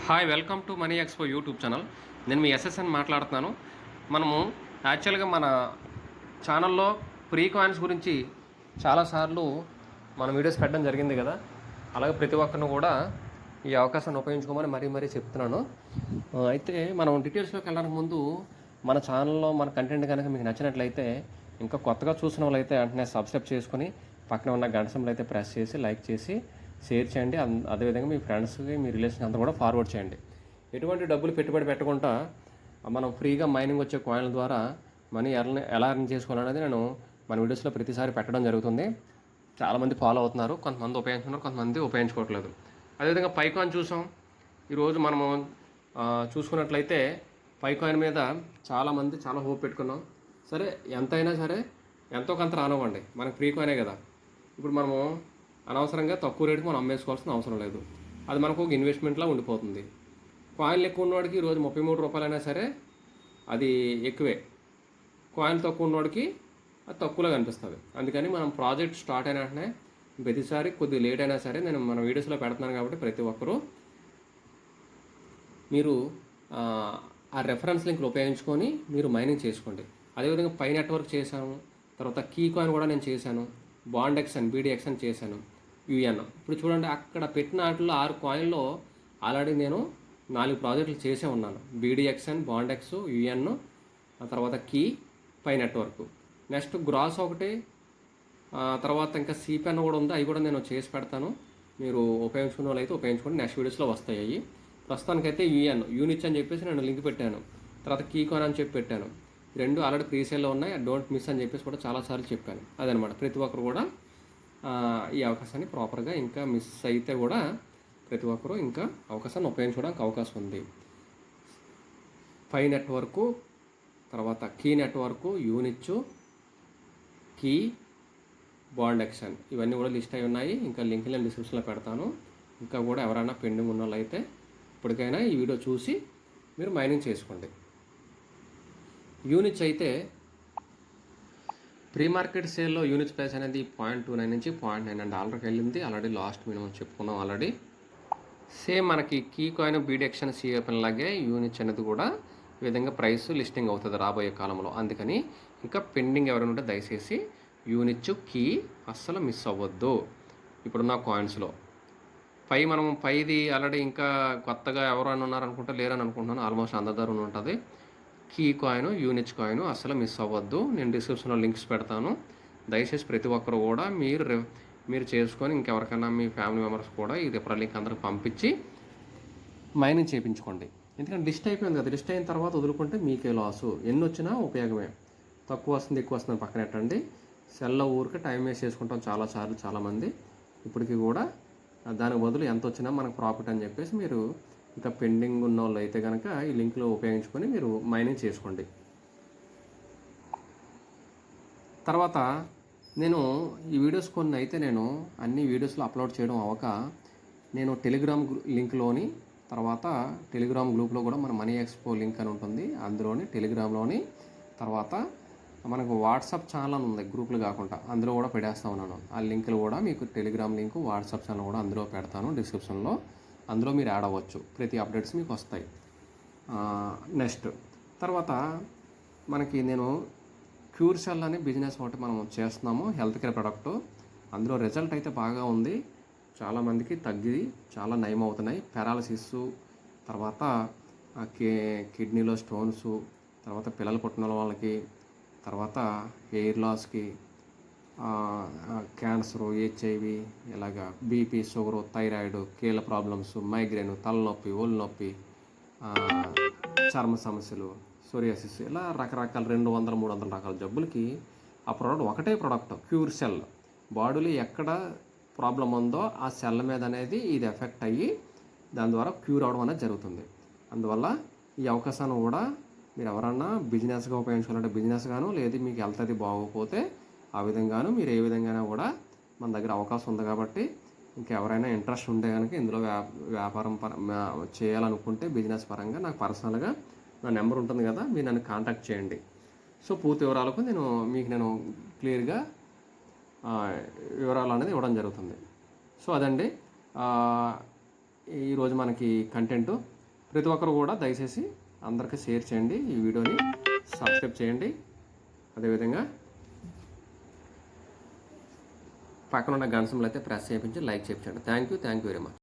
Hi, welcome to money expo YouTube channel. నేను మీ SSN మాట్లాడుతున్నాను. మనము యాక్చువల్గా మన ఛానల్లో ప్రీ కాయిన్స్ గురించి చాలాసార్లు మనం వీడియోస్ పెట్టడం జరిగింది కదా. అలాగే ప్రతి ఒక్కరిని కూడా ఈ అవకాశాన్ని ఉపయోగించుకోమని మరీ చెప్తున్నాను. అయితే మనం డీటెయిల్స్లోకి వెళ్ళడానికి ముందు మన ఛానల్లో మన కంటెంట్ కనుక మీకు నచ్చినట్లయితే, ఇంకా కొత్తగా చూసిన వాళ్ళైతే వెంటనే సబ్స్క్రైబ్ చేసుకొని పక్కన ఉన్న గంట సింబల్ అయితే ప్రెస్ చేసి లైక్ చేసి షేర్ చేయండి. అదేవిధంగా మీ ఫ్రెండ్స్కి, మీ రిలేషన్ అంతా కూడా ఫార్వర్డ్ చేయండి. ఎటువంటి డబ్బులు పెట్టుబడి పెట్టకుండా మనం ఫ్రీగా మైనింగ్ వచ్చే కాయిన్ల ద్వారా మనీ ఎలా ఎర్న్ చేసుకోవాలనేది నేను మన వీడియోస్లో ప్రతిసారి పెట్టడం జరుగుతుంది. చాలామంది ఫాలో అవుతున్నారు. కొంతమంది ఉపయోగించుకున్నారు, కొంతమంది ఉపయోగించుకోవట్లేదు. అదేవిధంగా పై కాయిన్ చూసాం. ఈరోజు మనము చూసుకున్నట్లయితే పై కాయిన్ మీద చాలామంది చాలా హోప్ పెట్టుకున్నాం. సరే, ఎంతైనా సరే ఎంతో కొంత రానివ్వండి, మనకు ఫ్రీ కాయినే కదా. ఇప్పుడు మనము అనవసరంగా తక్కువ రేటుకి మనం అమ్మేసుకోవాల్సిన అవసరం లేదు. అది మనకు ఒక ఇన్వెస్ట్మెంట్లా ఉండిపోతుంది. కాయిన్లు ఎక్కువ ఉన్నవాడికి ఈరోజు 33 రూపాయలైనా సరే అది ఎక్కువే, కాయిన్ తక్కువ ఉన్నవాడికి అది తక్కువలో కనిపిస్తుంది. అందుకని మనం ప్రాజెక్ట్ స్టార్ట్ అయిన వెంటనే ప్రతిసారి కొద్దిగా లేట్ అయినా సరే నేను మన వీడియోస్లో పెడుతున్నాను కాబట్టి ప్రతి ఒక్కరూ మీరు ఆ రెఫరెన్స్ లింక్లు ఉపయోగించుకొని మీరు మైనింగ్ చేసుకోండి. అదేవిధంగా పై నెట్వర్క్ చేశాను, తర్వాత కీ కాయిన్ కూడా నేను చేశాను, బాండ్ ఎక్సన్, బీడీఎక్సన్ చేశాను, యూఎన్. ఇప్పుడు చూడండి, అక్కడ పెట్టిన వాటిలో 6 కాయిన్లో ఆల్రెడీ నేను 4 ప్రాజెక్టులు చేసే ఉన్నాను. బీడీఎక్సన్, బాండ్ ఎక్స్, యూఎన్, తర్వాత key, pi network. Next gross ఒకటి, తర్వాత ఇంకా సిపెన్ కూడా ఉంది. అవి కూడా నేను చేసి పెడతాను. మీరు ఉపయోగించుకున్న వాళ్ళు అయితే ఉపయోగించుకోండి. నెక్స్ట్ వీడియోస్లో వస్తాయి అవి. ప్రస్తుతానికైతే యూనిచ్ అని చెప్పేసి నేను లింక్ పెట్టాను. తర్వాత కీ కాయిన్ అని చెప్పి పెట్టాను. 2 ఆల్రెడీ ప్రీసేల్లో ఉన్నాయి. డోంట్ మిస్ అని చెప్పేసి కూడా చాలాసార్లు చెప్పాను. అదనమాట. ప్రతి ఒక్కరు కూడా ఈ అవకాశాన్ని ప్రాపర్గా, ఇంకా మిస్ అయితే కూడా ప్రతి ఒక్కరూ ఇంకా అవకాశాన్ని ఉపయోగించుకోవడానికి అవకాశం ఉంది. పై నెట్వర్కు, తర్వాత కీ నెట్వర్కు, యూనిచ్చు, కీ, బాండ్ ఎక్షన్, ఇవన్నీ కూడా లిస్ట్ అయి ఉన్నాయి. ఇంకా లింక్ నేను డిస్క్రిప్షన్లో పెడతాను. ఇంకా కూడా ఎవరైనా పెండింగ్ ఉన్న వాళ్ళు అయితే ఇప్పటికైనా ఈ వీడియో చూసి మీరు మైనింగ్ చేసుకోండి. యూనిచ్ అయితే ప్రీ మార్కెట్ సేల్లో యూనిచ్ ప్రైస్ అనేది 0.29 నుంచి 0.9 డాలర్కి వెళ్ళింది. ఆల్రెడీ లాస్ట్ మినిమం చెప్పుకున్నాం ఆల్రెడీ. సేమ్ మనకి కీ కాయిన్, బీడీఎక్సన్, సిఎఫ్ఎన్ లాగే యూనిచ్ అనేది కూడా ఈ విధంగా ప్రైస్ లిస్టింగ్ అవుతుంది రాబోయే కాలంలో. అందుకని ఇంకా పెండింగ్ ఎవరైనా ఉంటే దయచేసి యూనిచ్, కీ అస్సలు మిస్ అవ్వద్దు ఇప్పుడున్న కాయిన్స్లో. మనం పైది ఆల్రెడీ ఇంకా కొత్తగా ఎవరైనా ఉన్నారనుకుంటే లేరని అనుకుంటున్నాను. ఆల్మోస్ట్ అందరి దగ్గర ఉంటుంది. కీ కాయిన్, యూనిచ్ కాయిన్ అస్సలు మిస్ అవ్వద్దు. నేను డిస్క్రిప్షన్లో లింక్స్ పెడతాను. దయచేసి ప్రతి ఒక్కరు కూడా మీరు చేసుకొని ఇంకెవరికైనా మీ ఫ్యామిలీ మెంబర్స్ కూడా ఈ రిఫరల్ లింక్ అందరికి పంపించి మైనింగ్ చేయించుకోండి. ఎందుకంటే లిస్ట్ అయిపోయింది కదా. లిస్ట్ అయిన తర్వాత వదులుకుంటే మీకే లాసు. ఎన్ని వచ్చినా ఉపయోగమే. తక్కువ వస్తుంది, ఎక్కువ వస్తుంది పక్కన పెట్టండి. సెల్లో ఊరికి టైం వేస్ట్ చేసుకుంటాం చాలామంది. ఇప్పటికీ కూడా దానికి బదులు ఎంత వచ్చినా మనకు ప్రాఫిట్ అని చెప్పేసి మీరు ఇంకా పెండింగ్ ఉన్న వాళ్ళు అయితే కనుక ఈ లింక్లో ఉపయోగించుకొని మీరు మైనింగ్ చేసుకోండి. తర్వాత నేను ఈ వీడియోస్ కొన్ని అయితే నేను అన్ని వీడియోస్లో అప్లోడ్ చేయడం అవ్వక నేను టెలిగ్రామ్ లింక్లోని, తర్వాత టెలిగ్రామ్ గ్రూప్లో కూడా మన మనీ ఎక్స్పో లింక్ అని ఉంటుంది, అందులోని టెలిగ్రామ్లోని, తర్వాత మనకు వాట్సాప్ ఛానల్ ఉంది గ్రూపులు కాకుండా, అందులో కూడా పెడేస్తా ఉన్నాను. ఆ లింకులు కూడా మీకు టెలిగ్రామ్ లింకు, వాట్సాప్ ఛానల్ కూడా అందులో పెడతాను డిస్క్రిప్షన్లో. అందులో మీరు యాడ్ అవ్వచ్చు. ప్రతి అప్డేట్స్ మీకు వస్తాయి. నెక్స్ట్ తర్వాత మనకి నేను క్యూర్ సెల్ అనే బిజినెస్ ఒకటి మనం చేస్తున్నాము, హెల్త్ కేర్ ప్రొడక్ట్. అందులో రిజల్ట్ అయితే బాగా ఉంది. చాలామందికి తగ్గి చాలా నయం అవుతున్నాయి. పారాలసిస్, తర్వాత కిడ్నీలో స్టోన్స్, తర్వాత పిల్లలు పుట్టిన వాళ్ళకి, తర్వాత హెయిర్ లాస్కి, క్యాన్సరు, హెచ్ఐవి, ఇలాగా బీపీ, షుగరు, థైరాయిడ్, కీళ్ళ ప్రాబ్లమ్స్, మైగ్రేన్, తలనొప్పి, ఒళ్ళు నొప్పి, చర్మ సమస్యలు, సోరియాసిస్, ఇలా రకరకాల 200-300 రకాల జబ్బులకి ఆ ప్రోడక్ట్ ఒకటే ప్రోడక్ట్ క్యూర్ సెల్. బాడీలో ఎక్కడ ప్రాబ్లం ఉందో ఆ సెల్ మీద అనేది ఇది ఎఫెక్ట్ అయ్యి దాని ద్వారా క్యూర్ అవ్వడం అనేది జరుగుతుంది. అందువల్ల ఈ అవకాశాన్ని కూడా మీరు ఎవరన్నా బిజినెస్గా ఉపయోగించుకోవాలంటే బిజినెస్ గాను, లేదు మీకు హెల్త్ అది బాగోకపోతే ఆ విధంగాను మీరు ఏ విధంగానే కూడా మన దగ్గర అవకాశం ఉంది. కాబట్టి ఇంకెవరైనా ఇంట్రెస్ట్ ఉంటే కనుక ఇందులో వ్యాపారం చేయాలనుకుంటే బిజినెస్ పరంగా నాకు పర్సనల్గా నా నెంబర్ ఉంటుంది కదా, మీరు నన్ను కాంటాక్ట్ చేయండి. సో పూర్తి వివరాలకు నేను క్లియర్గా వివరాలు అనేది ఇవ్వడం జరుగుతుంది. సో అదండి ఈరోజు మనకి కంటెంట్. ప్రతి ఒక్కరు కూడా దయచేసి అందరికీ షేర్ చేయండి, ఈ వీడియోని సబ్స్క్రైబ్ చేయండి. అదేవిధంగా పక్కన ఉన్న గంట సింబల్ అయితే ప్రెస్ చేయించి లైక్ చేయించండి. Thank you very much.